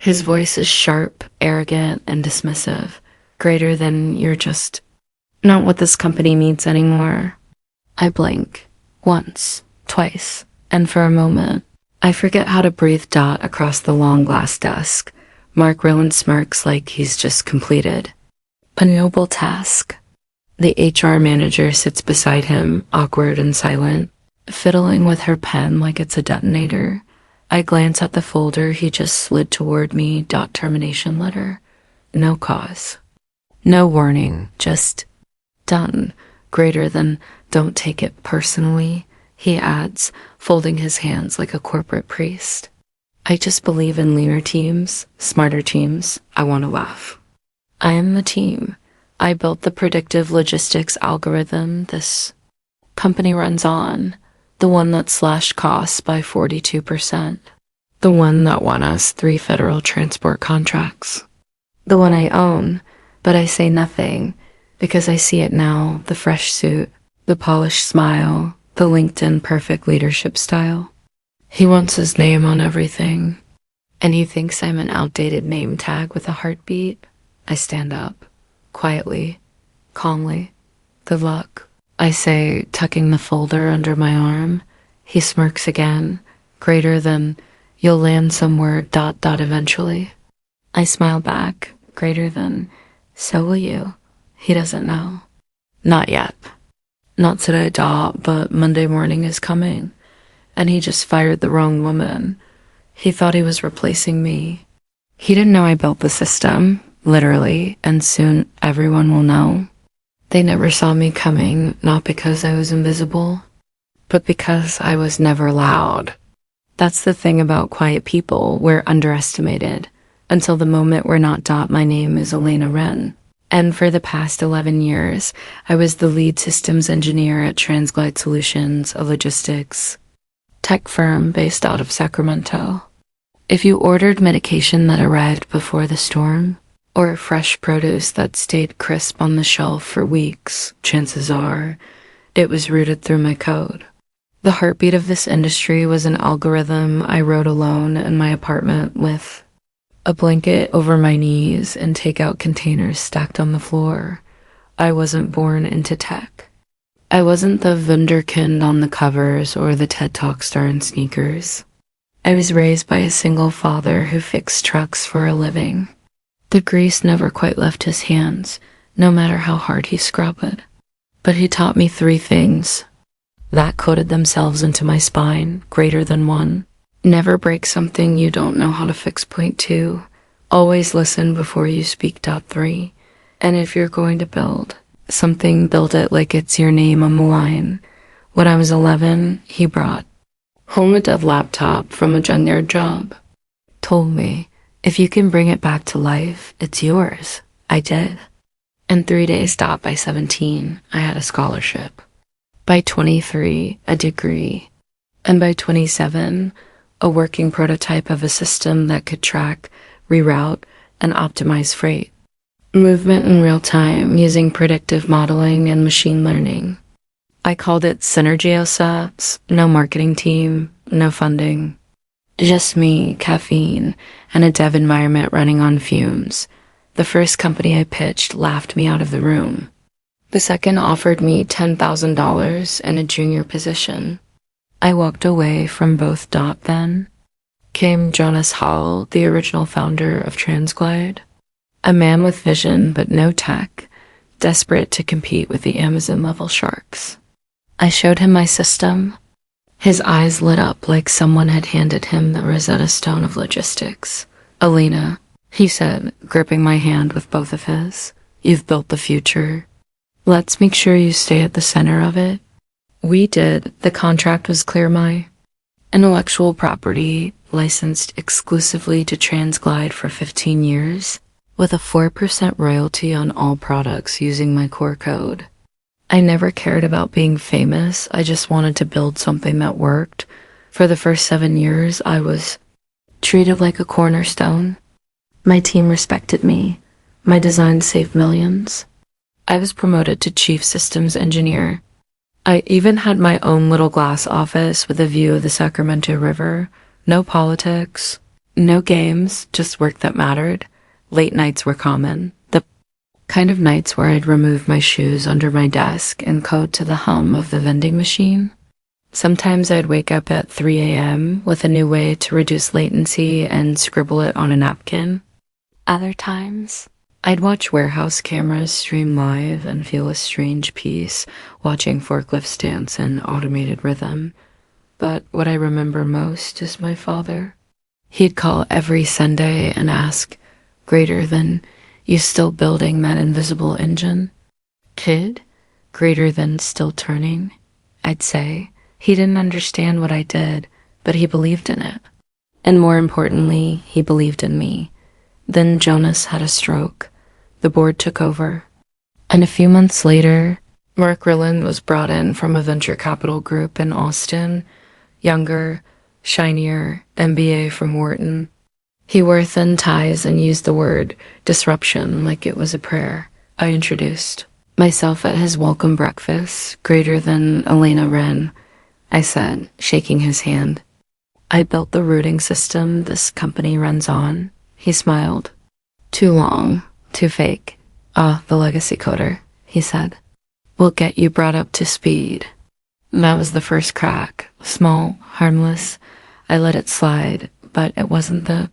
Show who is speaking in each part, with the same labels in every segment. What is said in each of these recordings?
Speaker 1: His voice is sharp, arrogant, and dismissive, greater than "you're just not what this company needs anymore." I blink, once, twice, and for a moment, I forget how to breathe. Across the long glass desk, Mark Rowan smirks like he's just completed a noble task. The HR manager sits beside him, awkward and silent, fiddling with her pen like it's a detonator. I glance at the folder he just slid toward me. Termination letter. No cause. No warning. Just done. Greater than "don't take it personally," he adds, folding his hands like a corporate priest. I just believe in leaner teams, smarter teams. I want to laugh. I am the team. I built the predictive logistics algorithm this company runs on, the one that slashed costs by 42%, the one that won us 3 federal transport contracts, the one I own, but I say nothing because I see it now, the fresh suit, the polished smile, the LinkedIn perfect leadership style. He wants his name on everything, and he thinks I'm an outdated name tag with a heartbeat. I stand up. Quietly, calmly. "Good luck," I say, tucking the folder under my arm. He smirks again, greater than "you'll land somewhere, eventually." I smile back, greater than "so will you." He doesn't know. Not yet. Not today, but Monday morning is coming. And he just fired the wrong woman. He thought he was replacing me. He didn't know I built the system. Literally, and soon everyone will know. They never saw me coming, not because I was invisible, but because I was never loud. That's the thing about quiet people, we're underestimated. Until the moment we're not. My name is Elena Wren, and for the past 11 years, I was the lead systems engineer at Transglide Solutions, a logistics tech firm based out of Sacramento. If you ordered medication that arrived before the storm, or fresh produce that stayed crisp on the shelf for weeks, chances are it was routed through my code. The heartbeat of this industry was an algorithm I wrote alone in my apartment with a blanket over my knees and takeout containers stacked on the floor. I wasn't born into tech. I wasn't the wunderkind on the covers or the TED Talk star in sneakers. I was raised by a single father who fixed trucks for a living. The grease never quite left his hands, no matter how hard he scrubbed. But he taught me 3 things that coded themselves into my spine, greater than 1. Never break something you don't know how to fix. Point 2. Always listen before you speak. 3. And if you're going to build something, build it like it's your name on the line. When I was 11, he brought home a dead laptop from a junkyard job. Told me, "If you can bring it back to life, it's yours." I did. In 3 days. By 17, I had a scholarship. By 23, a degree. And by 27, a working prototype of a system that could track, reroute, and optimize freight movement in real time using predictive modeling and machine learning. I called it Synergiosaps. No marketing team, no funding. Just me, caffeine, and a dev environment running on fumes. The first company I pitched laughed me out of the room. The second offered me $10,000 and a junior position. I walked away from both. Then came Jonas Hall, the original founder of Transglide, a man with vision but no tech, desperate to compete with the Amazon-level sharks. I showed him my system. His eyes lit up like someone had handed him the Rosetta Stone of logistics. "Elena," he said, gripping my hand with both of his, "you've built the future. Let's make sure you stay at the center of it." We did. The contract was clear. My intellectual property, licensed exclusively to Transglide for 15 years, with a 4% royalty on all products using my core code. I never cared about being famous. I just wanted to build something that worked. For the first 7 years, I was treated like a cornerstone. My team respected me. My design saved millions. I was promoted to chief systems engineer. I even had my own little glass office with a view of the Sacramento River. No politics, No games, just work that mattered. Late nights were common. The kind of nights where I'd remove my shoes under my desk and code to the hum of the vending machine. Sometimes I'd wake up at 3 a.m. with a new way to reduce latency and scribble it on a napkin. Other times, I'd watch warehouse cameras stream live and feel a strange peace watching forklifts dance in automated rhythm. But what I remember most is my father. He'd call every Sunday and ask, "Greater than, you still building that invisible engine?" "Kid, greater than still turning?" I'd say. He didn't understand what I did, but he believed in it. And more importantly, he believed in me. Then Jonas had a stroke. The board took over. And a few months later, Mark Rylland was brought in from a venture capital group in Austin. Younger, shinier, MBA from Wharton. He wore thin ties and used the word disruption like it was a prayer. I introduced myself at his welcome breakfast, greater than Elena Wren, I said, shaking his hand. "I built the routing system this company runs on." He smiled. "Too long, too fake." "Ah, the legacy coder," he said. "We'll get you brought up to speed." That was the first crack. Small, harmless. I let it slide, but it wasn't the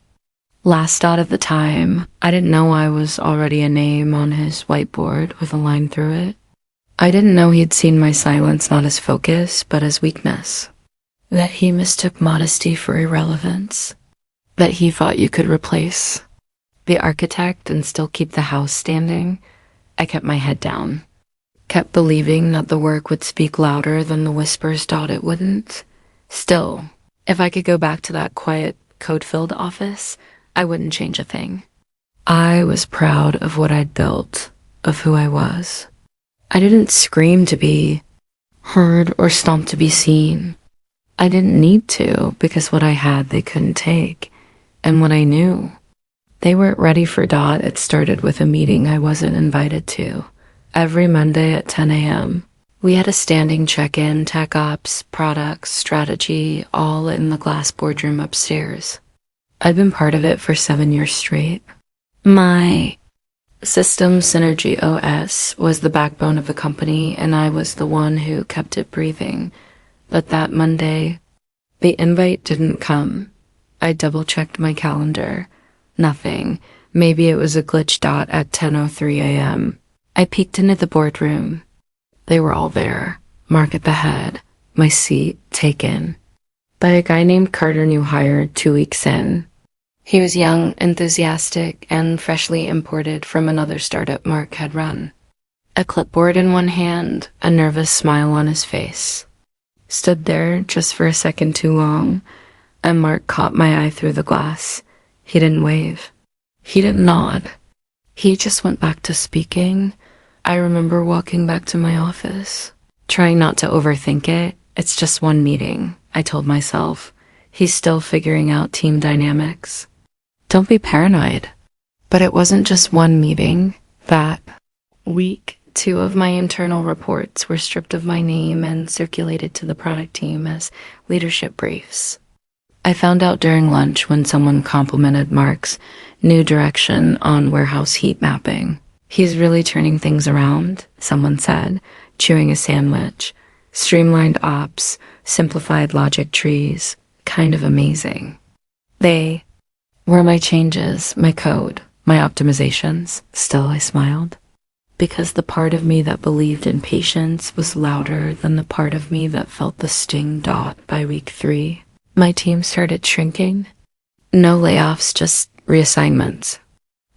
Speaker 1: last dot of the time. I didn't know I was already a name on his whiteboard with a line through it. I didn't know he'd seen my silence not as focus, but as weakness. That he mistook modesty for irrelevance. That he thought you could replace the architect and still keep the house standing. I kept my head down. Kept believing that the work would speak louder than the whispers thought it wouldn't. Still, if I could go back to that quiet, code-filled office, I wouldn't change a thing. I was proud of what I'd built, of who I was. I didn't scream to be heard or stomp to be seen. I didn't need to, because what I had they couldn't take. And what I knew, they weren't ready for Dot. It started with a meeting I wasn't invited to. Every Monday at 10 a.m. We had a standing check-in, tech ops, products, strategy, all in the glass boardroom upstairs. I'd been part of it for 7 years straight. My system, Synergy OS, was the backbone of the company, and I was the one who kept it breathing. But that Monday, the invite didn't come. I double-checked my calendar. Nothing. Maybe it was a glitch dot at 10:03 a.m. I peeked into the boardroom. They were all there. Mark at the head. My seat taken. By a guy named Carter, new hire, 2 weeks in. He was young, enthusiastic, and freshly imported from another startup Mark had run. A clipboard in one hand, a nervous smile on his face. Stood there just for a second too long, and Mark caught my eye through the glass. He didn't wave. He didn't nod. He just went back to speaking. I remember walking back to my office, trying not to overthink it. It's just one meeting, I told myself. He's still figuring out team dynamics. Don't be paranoid. But it wasn't just one meeting. That week, 2 of my internal reports were stripped of my name and circulated to the product team as leadership briefs. I found out during lunch when someone complimented Mark's new direction on warehouse heat mapping. "He's really turning things around," someone said, chewing a sandwich. "Streamlined ops, simplified logic trees, kind of amazing." They were my changes, my code, my optimizations. Still, I smiled. Because the part of me that believed in patience was louder than the part of me that felt the sting dot by week 3. My team started shrinking. No layoffs, just reassignments.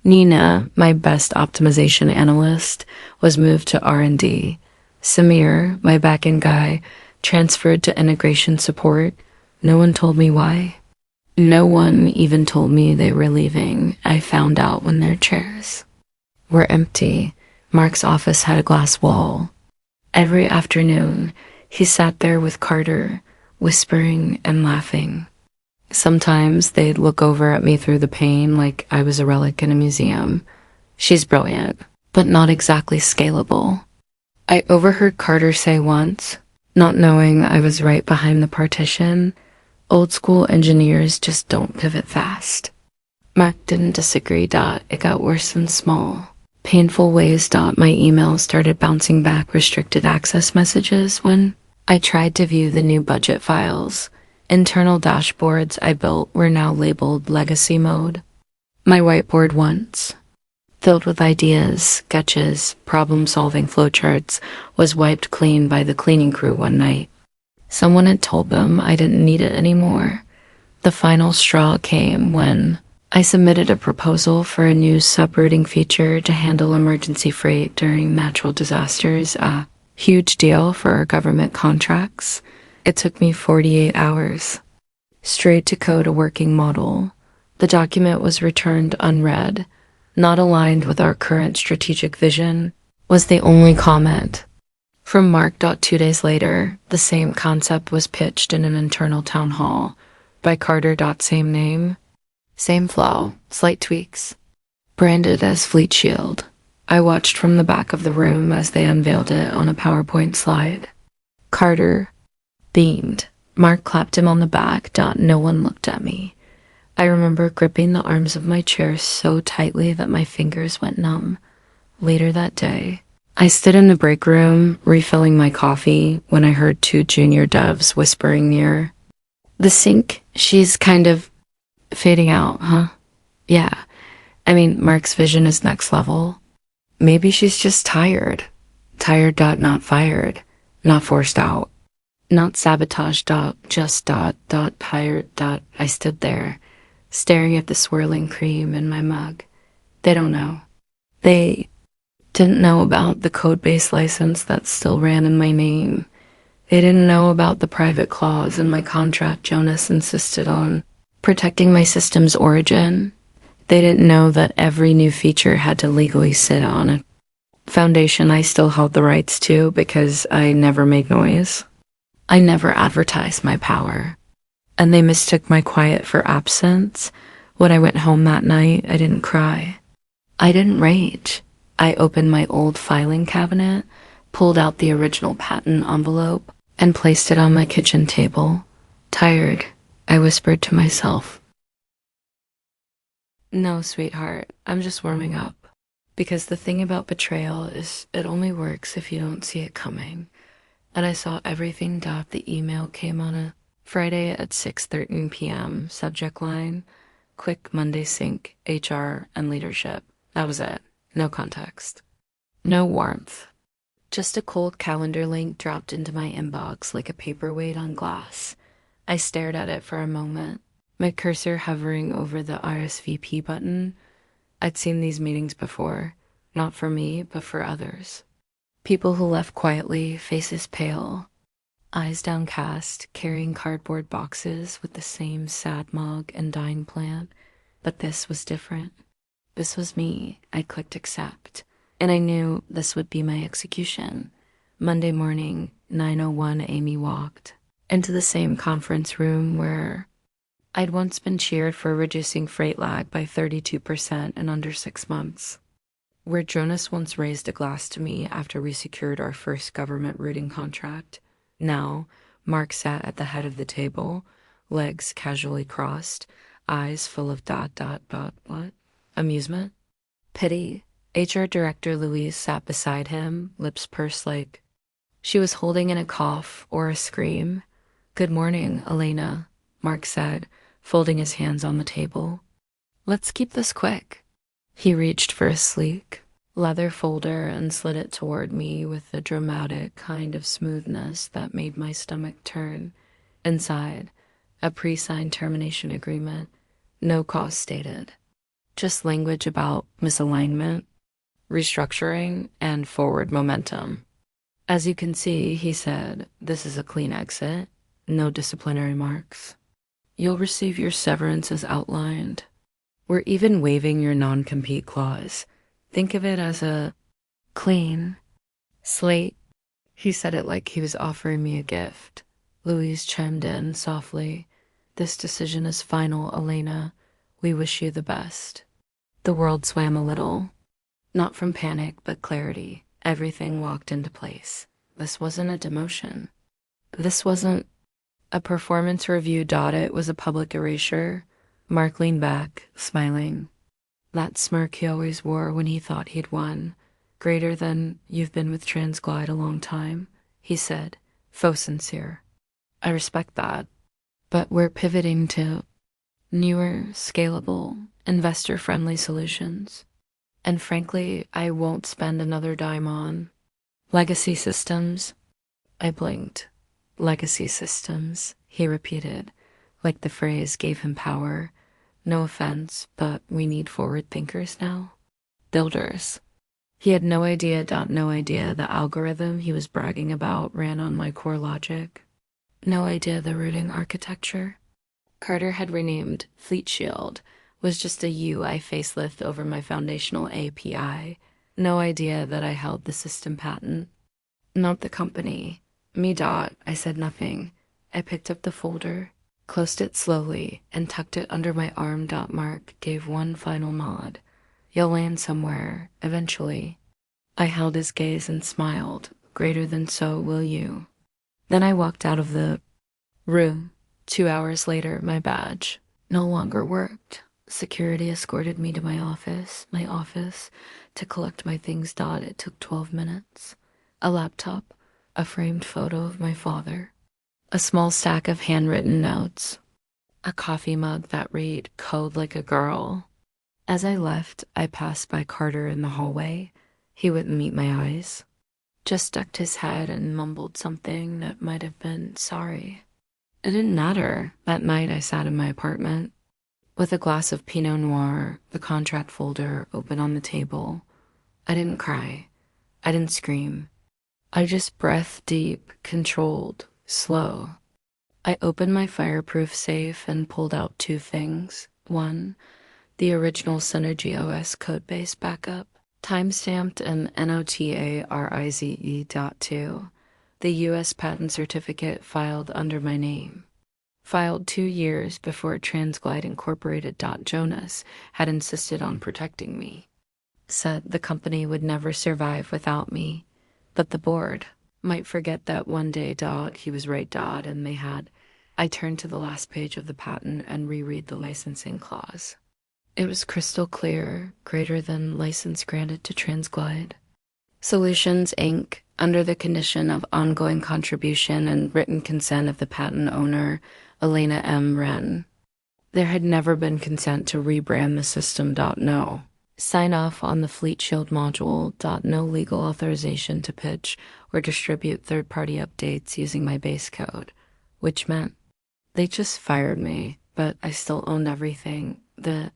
Speaker 1: Nina, my best optimization analyst, was moved to R&D. Samir, my backend guy, transferred to integration support. No one told me why. No one even told me they were leaving. I found out when their chairs were empty. Mark's office had a glass wall. Every afternoon, he sat there with Carter, whispering and laughing. Sometimes they'd look over at me through the pane like I was a relic in a museum. "She's brilliant, but not exactly scalable." I overheard Carter say once, not knowing I was right behind the partition, Old school engineers just don't pivot fast. Mark didn't disagree. It got worse in small, painful ways. My email started bouncing back restricted access messages when I tried to view the new budget files. Internal dashboards I built were now labeled legacy mode. My whiteboard once, filled with ideas, sketches, problem-solving flowcharts, was wiped clean by the cleaning crew one night. Someone had told them I didn't need it anymore. The final straw came when I submitted a proposal for a new subrouting feature to handle emergency freight during natural disasters, a huge deal for our government contracts. It took me 48 hours, straight to code a working model. The document was returned unread. Not aligned with our current strategic vision, was the only comment. From Mark. 2 days later, the same concept was pitched in an internal town hall. By Carter. Same name, same flow, slight tweaks. Branded as Fleet Shield. I watched from the back of the room as they unveiled it on a PowerPoint slide. Carter beamed. Mark clapped him on the back. No one looked at me. I remember gripping the arms of my chair so tightly that my fingers went numb. Later that day, I stood in the break room, refilling my coffee, when I heard 2 junior devs whispering near the sink. She's kind of fading out, huh? Yeah. I mean, Mark's vision is next level. Maybe she's just tired. Tired. Not fired. Not forced out. Not sabotaged. Just tired. I stood there, staring at the swirling cream in my mug. They don't know. They didn't know about the code-based license that still ran in my name. They didn't know about the private clause in my contract Jonas insisted on protecting my system's origin. They didn't know that every new feature had to legally sit on a foundation I still held the rights to because I never made noise. I never advertised my power. And they mistook my quiet for absence. When I went home that night, I didn't cry. I didn't rage. I opened my old filing cabinet, pulled out the original patent envelope, and placed it on my kitchen table. Tired, I whispered to myself. No, sweetheart, I'm just warming up. Because the thing about betrayal is it only works if you don't see it coming. And I saw everything. The email came on a Friday at 6:13 p.m. Subject line, quick Monday sync, HR and leadership. That was it. No context. No warmth. Just a cold calendar link dropped into my inbox like a paperweight on glass. I stared at it for a moment, my cursor hovering over the RSVP button. I'd seen these meetings before, not for me, but for others. People who left quietly, faces pale, eyes downcast, carrying cardboard boxes with the same sad mug and dying plant. But this was different. This was me. I clicked accept, and I knew this would be my execution. Monday morning, 9:01, Amy walked into the same conference room where I'd once been cheered for reducing freight lag by 32% in under 6 months. Where Jonas once raised a glass to me after we secured our first government routing contract. Now, Mark sat at the head of the table, legs casually crossed, eyes full of what? Amusement? Pity. HR Director Louise sat beside him, lips pursed like she was holding in a cough or a scream. Good morning, Elena, Mark said, folding his hands on the table. Let's keep this quick. He reached for a sleek leather folder and slid it toward me with a dramatic kind of smoothness that made my stomach turn. Inside, a pre-signed termination agreement, no cost stated. Just language about misalignment, restructuring, and forward momentum. As you can see, he said, this is a clean exit, no disciplinary marks. You'll receive your severance as outlined. We're even waiving your non-compete clause. Think of it as a clean slate. He said it like he was offering me a gift. Louise chimed in softly. This decision is final, Elena. We wish you the best. The world swam a little. Not from panic, but clarity. Everything walked into place. This wasn't a demotion. This wasn't A performance review it was a public erasure. Mark leaned back, smiling. That smirk he always wore when he thought he'd won. Greater than "You've been with Transglide a long time," he said, faux sincere. I respect that. But we're pivoting to newer, scalable, investor-friendly solutions. And frankly, I won't spend another dime on legacy systems. I blinked. Legacy systems, he repeated, like the phrase gave him power. No offense, but we need forward thinkers now. Builders. He had no idea the algorithm he was bragging about ran on my core logic. No idea the routing architecture. Carter had renamed Fleet Shield, was just a UI facelift over my foundational API. No idea that I held the system patent. Not the company. Me. I said nothing. I picked up the folder, closed it slowly, and tucked it under my arm. Mark gave one final nod. You'll land somewhere, eventually. I held his gaze and smiled. Greater than so will you. Then I walked out of the room. 2 hours later, my badge no longer worked. Security escorted me to my office, to collect my things. It took 12 minutes. A laptop, a framed photo of my father, a small stack of handwritten notes, a coffee mug that read "Code like a girl." As I left, I passed by Carter in the hallway. He wouldn't meet my eyes, just ducked his head and mumbled something that might have been sorry. It didn't matter. That night I sat in my apartment with a glass of Pinot Noir, the contract folder open on the table. I didn't cry. I didn't scream. I just breathed deep, controlled, slow. I opened my fireproof safe and pulled out 2 things. 1, the original Synergy OS codebase backup, timestamped and NOTARIZE.2, the U.S. patent certificate filed under my name. Filed 2 years before Transglide Incorporated. Jonas had insisted on protecting me. Said the company would never survive without me. But the board might forget that one day. He was right. And they had. I turned to the last page of the patent and reread the licensing clause. It was crystal clear, greater than license granted to Transglide Solutions, Inc., under the condition of ongoing contribution and written consent of the patent owner, Elena M. Wren. There had never been consent to rebrand the system. No. Sign off on the Fleet Shield module. No legal authorization to pitch or distribute third-party updates using my base code, which meant they just fired me, but I still owned everything. The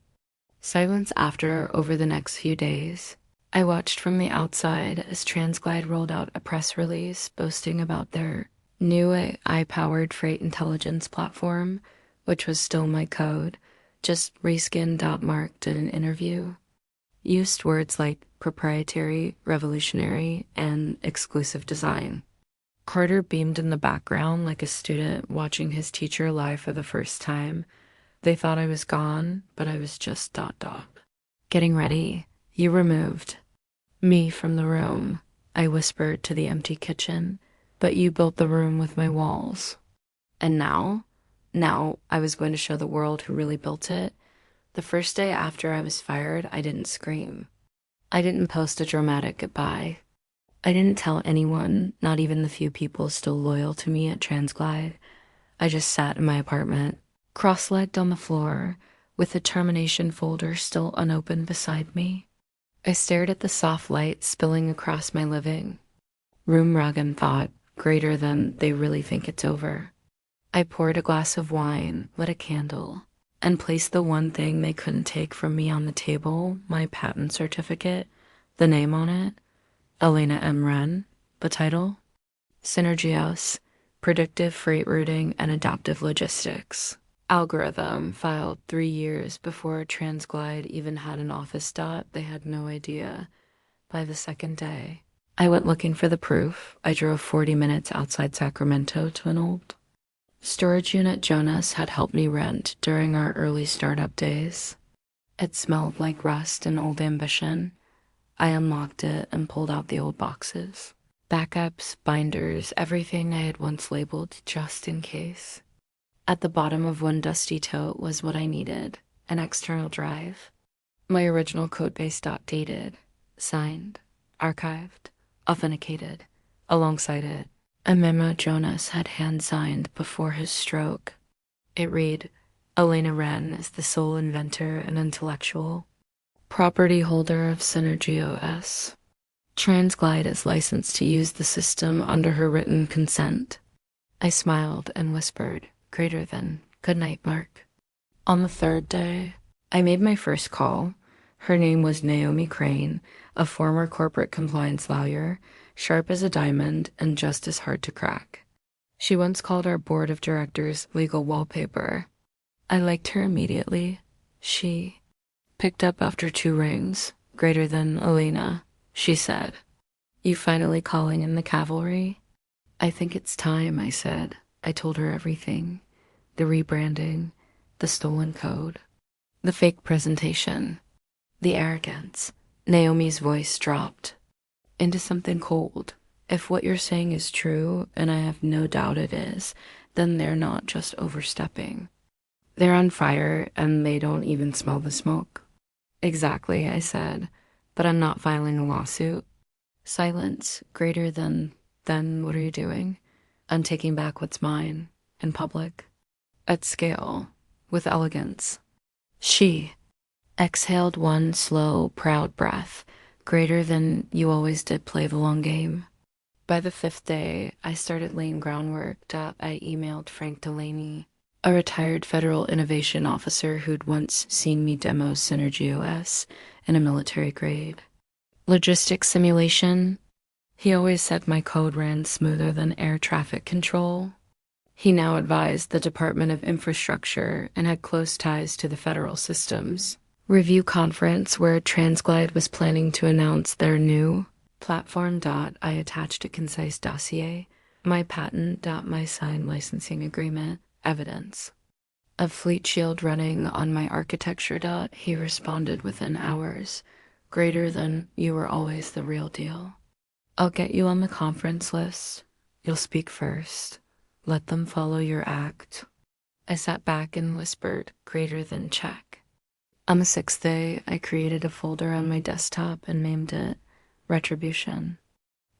Speaker 1: silence over the next few days. I watched from the outside as Transglide rolled out a press release boasting about their new AI-powered freight intelligence platform, which was still my code, just reskinned. Mark did an interview. Used words like proprietary, revolutionary, and exclusive design. Carter beamed in the background like a student watching his teacher live for the first time. They thought I was gone, but I was just ... Getting ready. You removed me from the room, I whispered to the empty kitchen, but you built the room with my walls. And now I was going to show the world who really built it. The first day after I was fired, I didn't scream. I didn't post a dramatic goodbye. I didn't tell anyone, not even the few people still loyal to me at Transglide. I just sat in my apartment, cross-legged on the floor, with the termination folder still unopened beside me. I stared at the soft light spilling across my living room rug and thought, greater than they really think it's over. I poured a glass of wine, lit a candle, and placed the one thing they couldn't take from me on the table, my patent certificate, the name on it, Elena M. Wren, the title, Synergios, Predictive Freight Routing and Adaptive Logistics. Algorithm filed 3 years before Transglide even had an office. They had no idea. By the second day, I went looking for the proof. I drove 40 minutes outside Sacramento to an old storage unit Jonas had helped me rent during our early startup days. It smelled like rust and old ambition. I unlocked it and pulled out the old boxes. Backups, binders, everything I had once labeled just in case. At the bottom of one dusty tote was what I needed, an external drive. My original codebase dated, signed, archived, authenticated. Alongside it, a memo Jonas had hand-signed before his stroke. It read, Elena Wren is the sole inventor and intellectual property holder of Synergy OS. Transglide is licensed to use the system under her written consent. I smiled and whispered, greater than, good night, Mark. On the third day, I made my first call. Her name was Naomi Crane, a former corporate compliance lawyer, sharp as a diamond and just as hard to crack. She once called our board of directors legal wallpaper. I liked her immediately. She picked up after 2 rings, greater than Elena, she said. You finally calling in the cavalry? I think it's time, I said. I told her everything. The rebranding, the stolen code, the fake presentation, the arrogance. Naomi's voice dropped into something cold. If what you're saying is true, and I have no doubt it is, then they're not just overstepping. They're on fire, and they don't even smell the smoke. Exactly, I said, but I'm not filing a lawsuit. Silence, greater than, then what are you doing? I'm taking back what's mine, in public, at scale, with elegance. She exhaled one slow, proud breath, greater than you always did play the long game. By the 5th day, I started laying groundwork. I emailed Frank Delaney, a retired federal innovation officer who'd once seen me demo Synergy OS in a military grade. Logistics simulation. He always said my code ran smoother than air traffic control. He now advised the Department of Infrastructure and had close ties to the federal systems. Review conference where Transglide was planning to announce their new platform. I attached a concise dossier, my patent. My signed licensing agreement, evidence. A fleet shield running on my architecture. He responded within hours, greater than you were always the real deal. I'll get you on the conference list. You'll speak first. Let them follow your act. I sat back and whispered, greater than check. On the 6th day, I created a folder on my desktop and named it Retribution.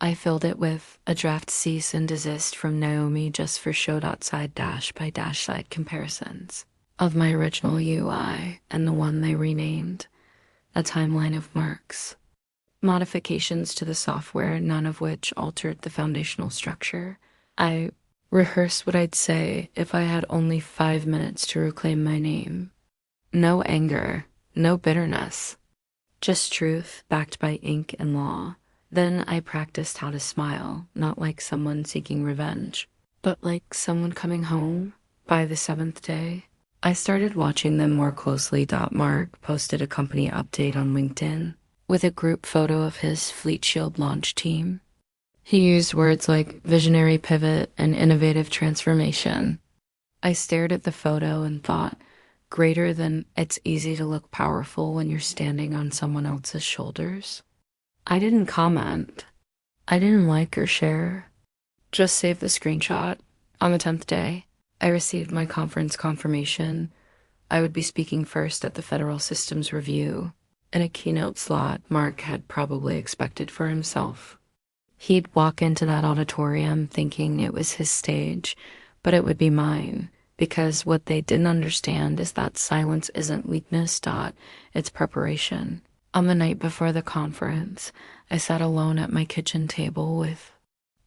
Speaker 1: I filled it with a draft cease and desist from Naomi just for show.side dash by dash side comparisons of my original UI and the one they renamed, a timeline of marks, modifications to the software, none of which altered the foundational structure. I rehearsed what I'd say if I had only 5 minutes to reclaim my name. No anger, no bitterness, just truth backed by ink and law. Then I practiced how to smile, not like someone seeking revenge, but like someone coming home. By the 7th day, I started watching them more closely. Mark posted a company update on LinkedIn with a group photo of his Fleet Shield launch team. He used words like visionary pivot and innovative transformation. I stared at the photo and thought, greater than it's easy to look powerful when you're standing on someone else's shoulders. I didn't comment. I didn't like or share. Just saved the screenshot. On the 10th day, I received my conference confirmation. I would be speaking first at the Federal Systems Review, in a keynote slot Mark had probably expected for himself. He'd walk into that auditorium thinking it was his stage, but it would be mine, because what they didn't understand is that silence isn't weakness. It's preparation. On the night before the conference, I sat alone at my kitchen table with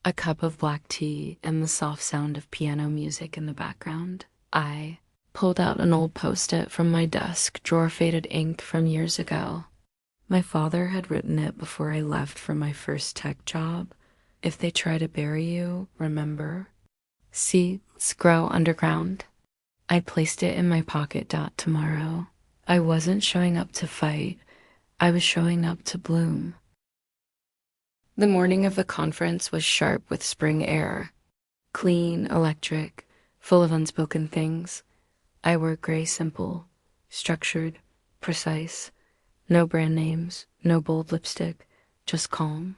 Speaker 1: a cup of black tea and the soft sound of piano music in the background. I pulled out an old Post-it from my desk, drawer faded ink from years ago. My father had written it before I left for my first tech job. If they try to bury you, remember, seeds grow underground. I placed it in my pocket. Tomorrow, I wasn't showing up to fight. I was showing up to bloom. The morning of the conference was sharp with spring air. Clean, electric, full of unspoken things. I wore gray simple, structured, precise. No brand names, no bold lipstick, just calm,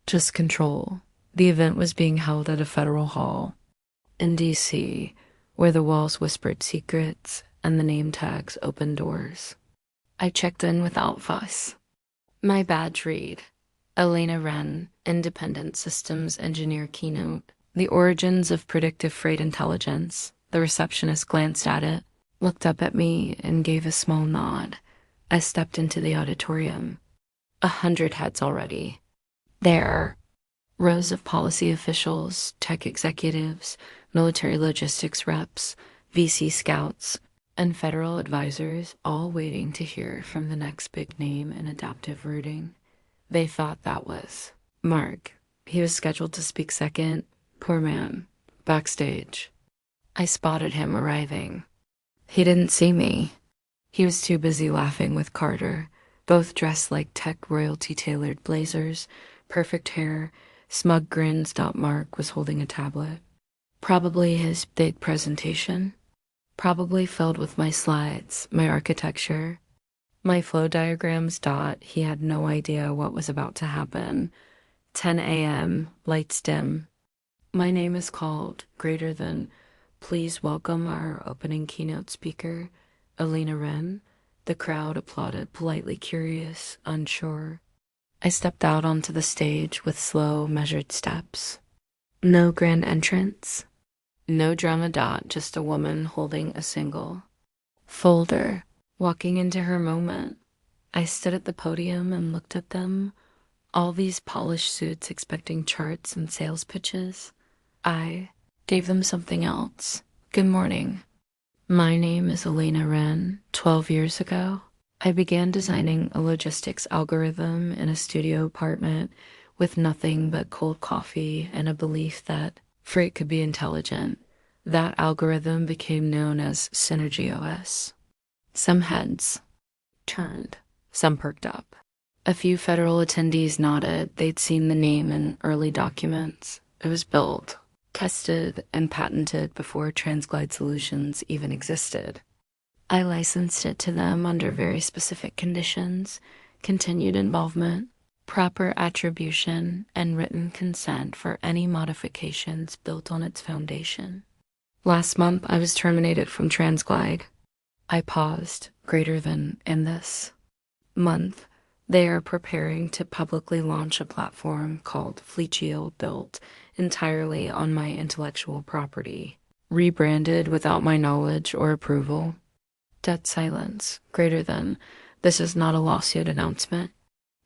Speaker 1: just control. The event was being held at a federal hall in D.C., where the walls whispered secrets and the name tags opened doors. I checked in without fuss. My badge read, Elena Wren, Independent Systems Engineer Keynote, The Origins of Predictive Freight Intelligence. The receptionist glanced at it, looked up at me, and gave a small nod. I stepped into the auditorium. 100 heads already. There, rows of policy officials, tech executives, military logistics reps, VC scouts, and federal advisors, all waiting to hear from the next big name in adaptive routing. They thought that was Mark. He was scheduled to speak second. Poor man. Backstage. I spotted him arriving. He didn't see me. He was too busy laughing with Carter, both dressed like tech royalty-tailored blazers, perfect hair, smug grins. Mark was holding a tablet. Probably his big presentation. Probably filled with my slides, my architecture, my flow diagrams. He had no idea what was about to happen. 10 a.m., lights dim. My name is called, greater than, please welcome our opening keynote speaker, Elena Wren. The crowd applauded, politely curious, unsure. I stepped out onto the stage with slow, measured steps. No grand entrance. No drama. Just a woman holding a single folder, walking into her moment. I stood at the podium and looked at them, all these polished suits expecting charts and sales pitches. I gave them something else. Good morning. My name is Elena Wren. 12 years ago, I began designing a logistics algorithm in a studio apartment with nothing but cold coffee and a belief that freight could be intelligent. That algorithm became known as Synergy OS. Some heads turned, some perked up. A few federal attendees nodded. They'd seen the name in early documents. It was built, tested, and patented before Transglide Solutions even existed. I licensed it to them under very specific conditions, continued involvement, proper attribution, and written consent for any modifications built on its foundation. Last month, I was terminated from Transglide. I paused, greater than in this month. They are preparing to publicly launch a platform called Fleet Shield, built entirely on my intellectual property, rebranded without my knowledge or approval. Dead silence, greater than, this is not a lawsuit announcement.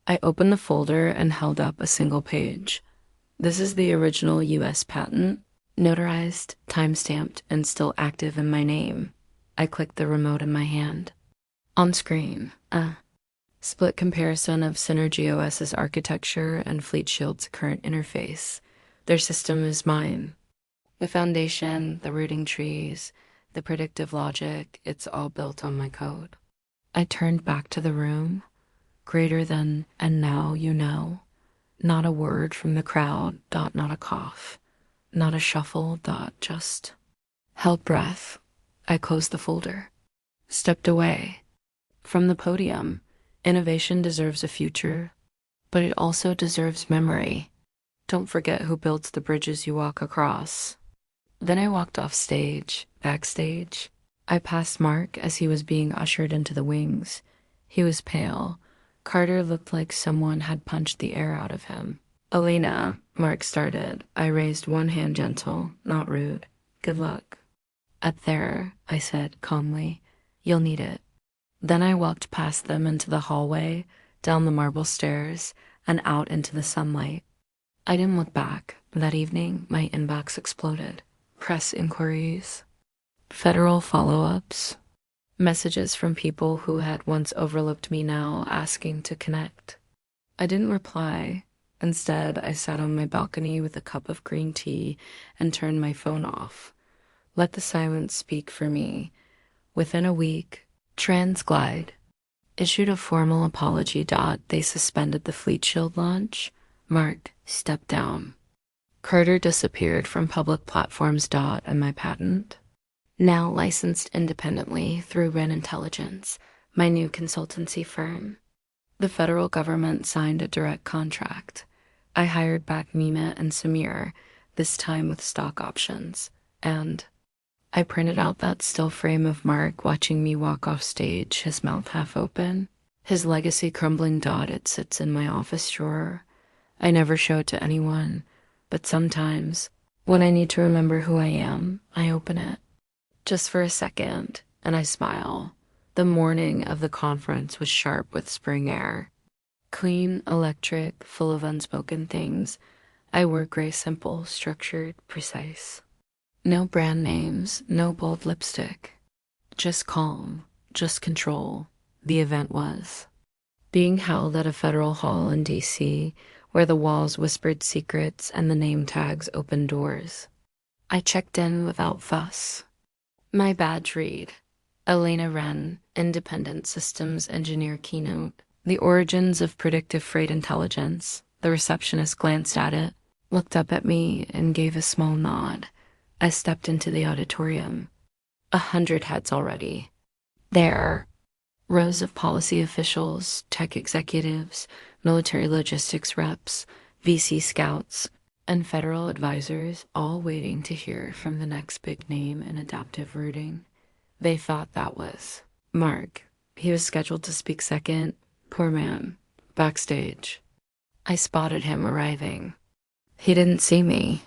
Speaker 1: I opened the folder and held up a single page. This is the original U.S. patent, notarized, time-stamped, and still active in my name. I clicked the remote in my hand. On screen, split comparison of Synergy OS's architecture and Fleet Shield's current interface. Their system is mine. The foundation, the routing trees, the predictive logic, it's all built on my code. I turned back to the room, greater than, and now you know. Not a word from the crowd. Not a cough. Not a shuffle. Just held breath. I closed the folder. Stepped away. From the podium. Innovation deserves a future, but it also deserves memory. Don't forget who builds the bridges you walk across. Then I walked off stage, backstage. I passed Mark as he was being ushered into the wings. He was pale. Carter looked like someone had punched the air out of him. Elena, Mark started. I raised one hand, gentle, not rude. Good luck. Up there, I said calmly. You'll need it. Then I walked past them into the hallway, down the marble stairs, and out into the sunlight. I didn't look back. That evening, my inbox exploded. Press inquiries, federal follow-ups, messages from people who had once overlooked me now asking to connect. I didn't reply. Instead, I sat on my balcony with a cup of green tea and turned my phone off. Let the silence speak for me. Within a week, Transglide issued a formal apology. They suspended the Fleet Shield launch. Mark stepped down. Carter disappeared from public platforms. And my patent, now licensed independently through Wren Intelligence, my new consultancy firm. The federal government signed a direct contract. I hired back Mima and Samir, this time with stock options, and I printed out that still frame of Mark watching me walk off stage, his mouth half open, his legacy crumbling dot. It sits in my office drawer. I never show it to anyone, but sometimes, when I need to remember who I am, I open it. Just for a second, and I smile. The morning of the conference was sharp with spring air. Clean, electric, full of unspoken things. I wore gray, simple, structured, precise. No brand names, no bold lipstick. Just calm, just control. The event was being held at a federal hall in D.C., where the walls whispered secrets and the name tags opened doors. I checked in without fuss. My badge read, Elena Wren, Independent Systems Engineer Keynote, The Origins of Predictive Freight Intelligence. The receptionist glanced at it, looked up at me, and gave a small nod. I stepped into the auditorium. 100 heads already. There, rows of policy officials, tech executives, military logistics reps, VC scouts, and federal advisors, all waiting to hear from the next big name in adaptive routing. They thought that was Mark. He was scheduled to speak second. Poor man. Backstage. I spotted him arriving. He didn't see me.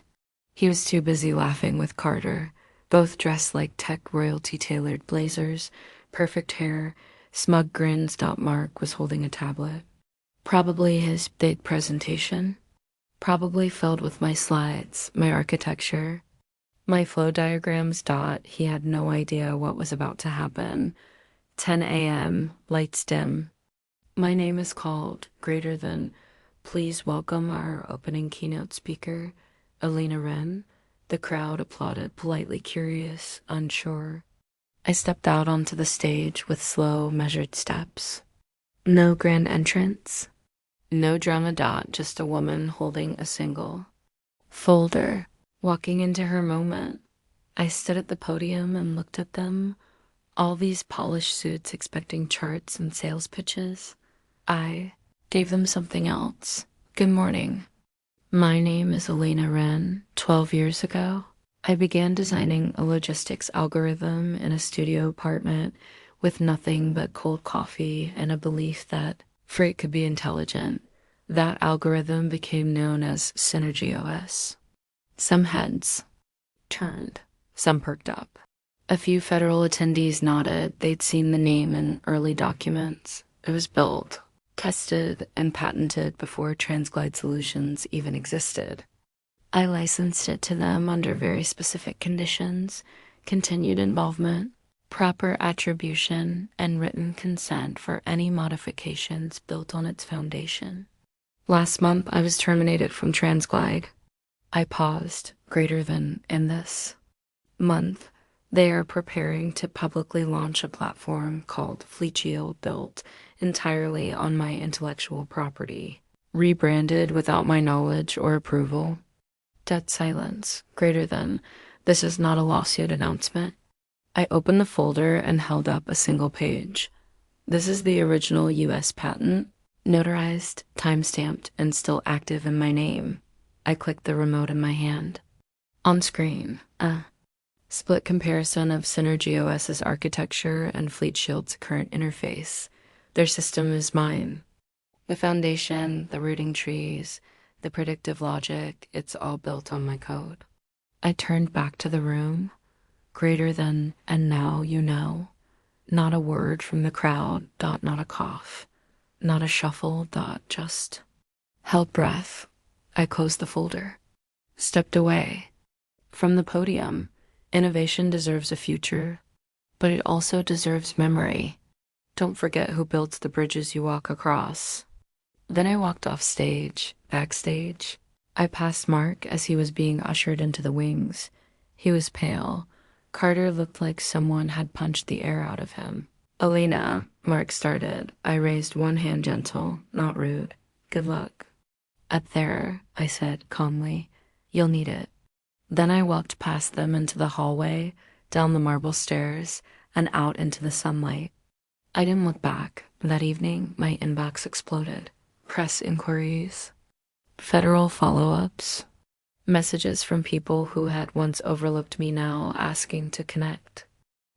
Speaker 1: He was too busy laughing with Carter, both dressed like tech royalty-tailored blazers, perfect hair, smug grins. Mark was holding a tablet. Probably his big presentation. Probably filled with my slides, my architecture, my flow diagrams. He had no idea what was about to happen. 10 a.m., lights dim. My name is called, greater than, please welcome our opening keynote speaker, Elena Wren. The crowd applauded, politely curious, unsure. I stepped out onto the stage with slow, measured steps. No grand entrance. No drama. Just a woman holding a single folder, walking into her moment. I stood at the podium and looked at them, all these polished suits expecting charts and sales pitches. I gave them something else. Good morning. My name is Elena Wren. 12 years ago, I began designing a logistics algorithm in a studio apartment with nothing but cold coffee and a belief that freight could be intelligent. That algorithm became known as Synergy OS. Some heads turned, some perked up. A few federal attendees nodded. They'd seen the name in early documents. It was built, tested, and patented before Transglide Solutions even existed. I licensed it to them under very specific conditions, continued involvement, proper attribution, and written consent for any modifications built on its foundation. Last month, I was terminated from Transglide. I paused, greater than in this month. They are preparing to publicly launch a platform called Fleet Shield, built entirely on my intellectual property, rebranded without my knowledge or approval. Dead silence, greater than, this is not a lawsuit announcement. I opened the folder and held up a single page. This is the original U.S. patent, notarized, time-stamped, and still active in my name. I clicked the remote in my hand. On screen, split comparison of Synergy OS's architecture and Fleet Shield's current interface. Their system is mine. The foundation, the routing trees, the predictive logic, it's all built on my code. I turned back to the room, greater than, and now you know. Not a word from the crowd. Not a cough. Not a shuffle. Just held breath. I closed the folder. Stepped away. From the podium. Innovation deserves a future, but it also deserves memory. Don't forget who builds the bridges you walk across. Then I walked off stage, backstage. I passed Mark as he was being ushered into the wings. He was pale. Carter looked like someone had punched the air out of him. Elena, Mark started. I raised one hand, gentle, not rude. Good luck. Up there, I said calmly. You'll need it. Then I walked past them into the hallway, down the marble stairs, and out into the sunlight. I didn't look back. That evening, my inbox exploded. Press inquiries. Federal follow-ups. Messages from people who had once overlooked me now asking to connect.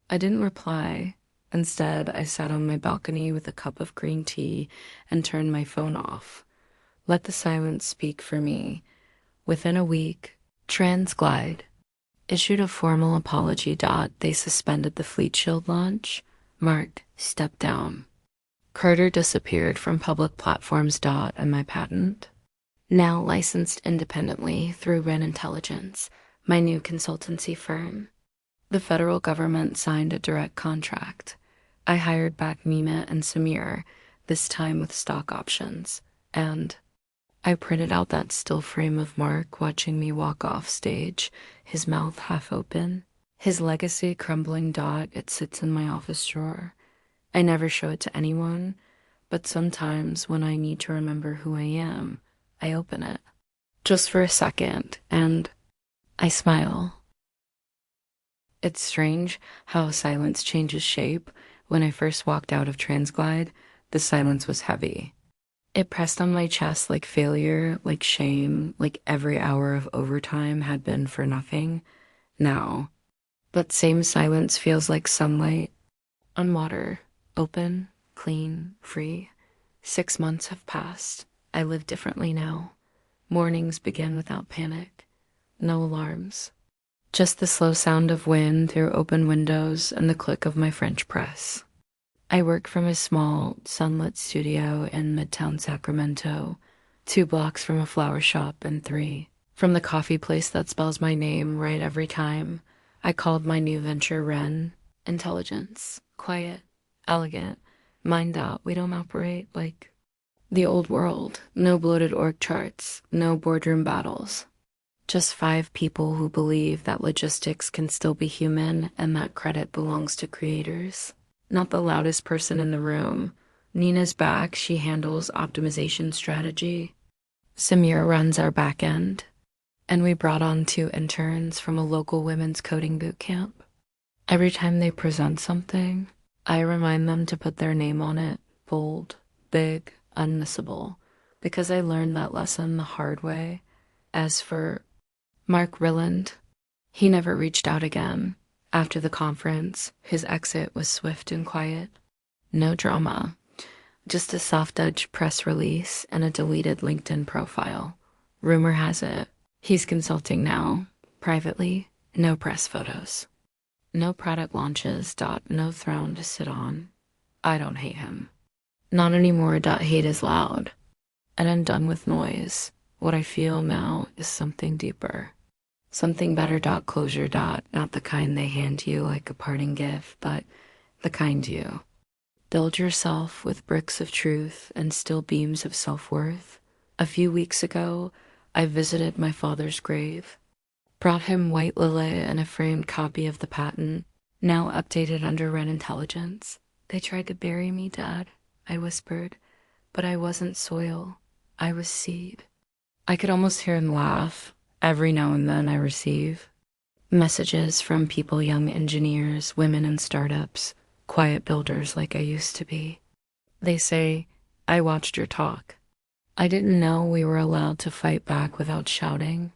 Speaker 1: I didn't reply. Instead, I sat on my balcony with a cup of green tea and turned my phone off. Let the silence speak for me. Within a week, Transglide issued a formal apology. They suspended the Fleet Shield launch. Mark stepped down. Carter disappeared from public platforms. And my patent, now licensed independently through grin, my new consultancy firm. The federal government signed a direct contract. I hired back Nina and Samir, this time with stock options, and I printed out that still frame of Mark watching me walk off stage, his mouth half open, his legacy crumbling. It sits in my office drawer. I never show it to anyone, but sometimes when I need to remember who I am, I open it, just for a second, and I smile. It's strange how silence changes shape. When I first walked out of Transglide, the silence was heavy. It pressed on my chest like failure, like shame, like every hour of overtime had been for nothing. Now, but same silence feels like sunlight on water, open, clean, free. 6 months have passed. I live differently now. Mornings begin without panic. No alarms. Just the slow sound of wind through open windows and the click of my French press. I work from a small, sunlit studio in Midtown Sacramento, 2 blocks from a flower shop and 3 from the coffee place that spells my name right every time. I called my new venture Ren. Intelligence, quiet, elegant, mind out. We don't operate like the old world. No bloated org charts, no boardroom battles. Just 5 people who believe that logistics can still be human and that credit belongs to creators. Not the loudest person in the room. Nina's back, she handles optimization strategy. Samir runs our back end. And we brought on 2 interns from a local women's coding boot camp. Every time they present something, I remind them to put their name on it, bold, big, unmissable, because I learned that lesson the hard way. As for Mark Rilland, he never reached out again. After the conference, his exit was swift and quiet. No drama, just a soft-edged press release and a deleted LinkedIn profile. Rumor has it, he's consulting now, privately, no press photos. No product launches. No throne to sit on. I don't hate him. Not anymore. Hate is loud. And I'm done with noise. What I feel now is something deeper. Something better. Closure. Not the kind they hand you like a parting gift, but the kind you build yourself with bricks of truth and still beams of self-worth. A few weeks ago, I visited my father's grave. Brought him white lily and a framed copy of the patent, now updated under Ren Intelligence. They tried to bury me, Dad, I whispered, but I wasn't soil. I was seed. I could almost hear him laugh. Every now and then I receive messages from people, young engineers, women in startups, quiet builders like I used to be. They say, I watched your talk. I didn't know we were allowed to fight back without shouting.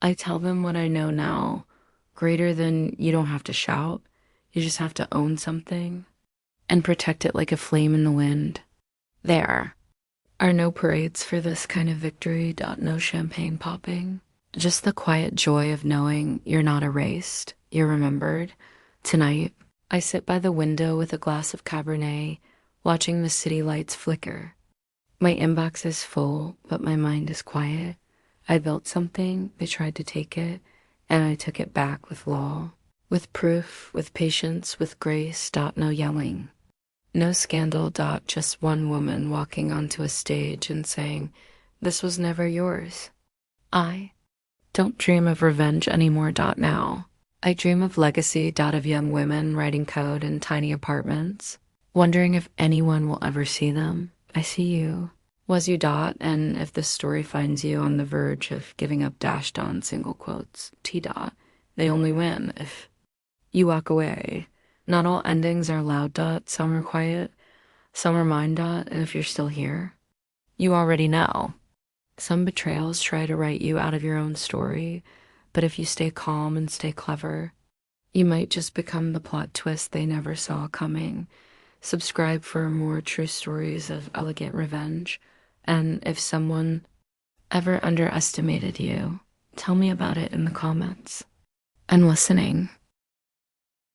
Speaker 1: I tell them what I know now, greater than you don't have to shout, you just have to own something and protect it like a flame in the wind. There are no parades for this kind of victory. No champagne popping, just the quiet joy of knowing you're not erased, you're remembered. Tonight, I sit by the window with a glass of Cabernet, watching the city lights flicker. My inbox is full, but my mind is quiet. I built something, they tried to take it, and I took it back with law, with proof, with patience, with grace. No yelling, no scandal. Just one woman walking onto a stage and saying, this was never yours. I don't dream of revenge anymore. Now, I dream of legacy. Of young women writing code in tiny apartments, wondering if anyone will ever see them. I see you. Was you. And if this story finds you on the verge of giving up dashed on single quotes, T. They only win if you walk away. Not all endings are loud. Some are quiet, some are mine. And if you're still here, you already know. Some betrayals try to write you out of your own story, but if you stay calm and stay clever, you might just become the plot twist they never saw coming. Subscribe for more true stories of elegant revenge. And if someone ever underestimated you, tell me about it in the comments. And listening.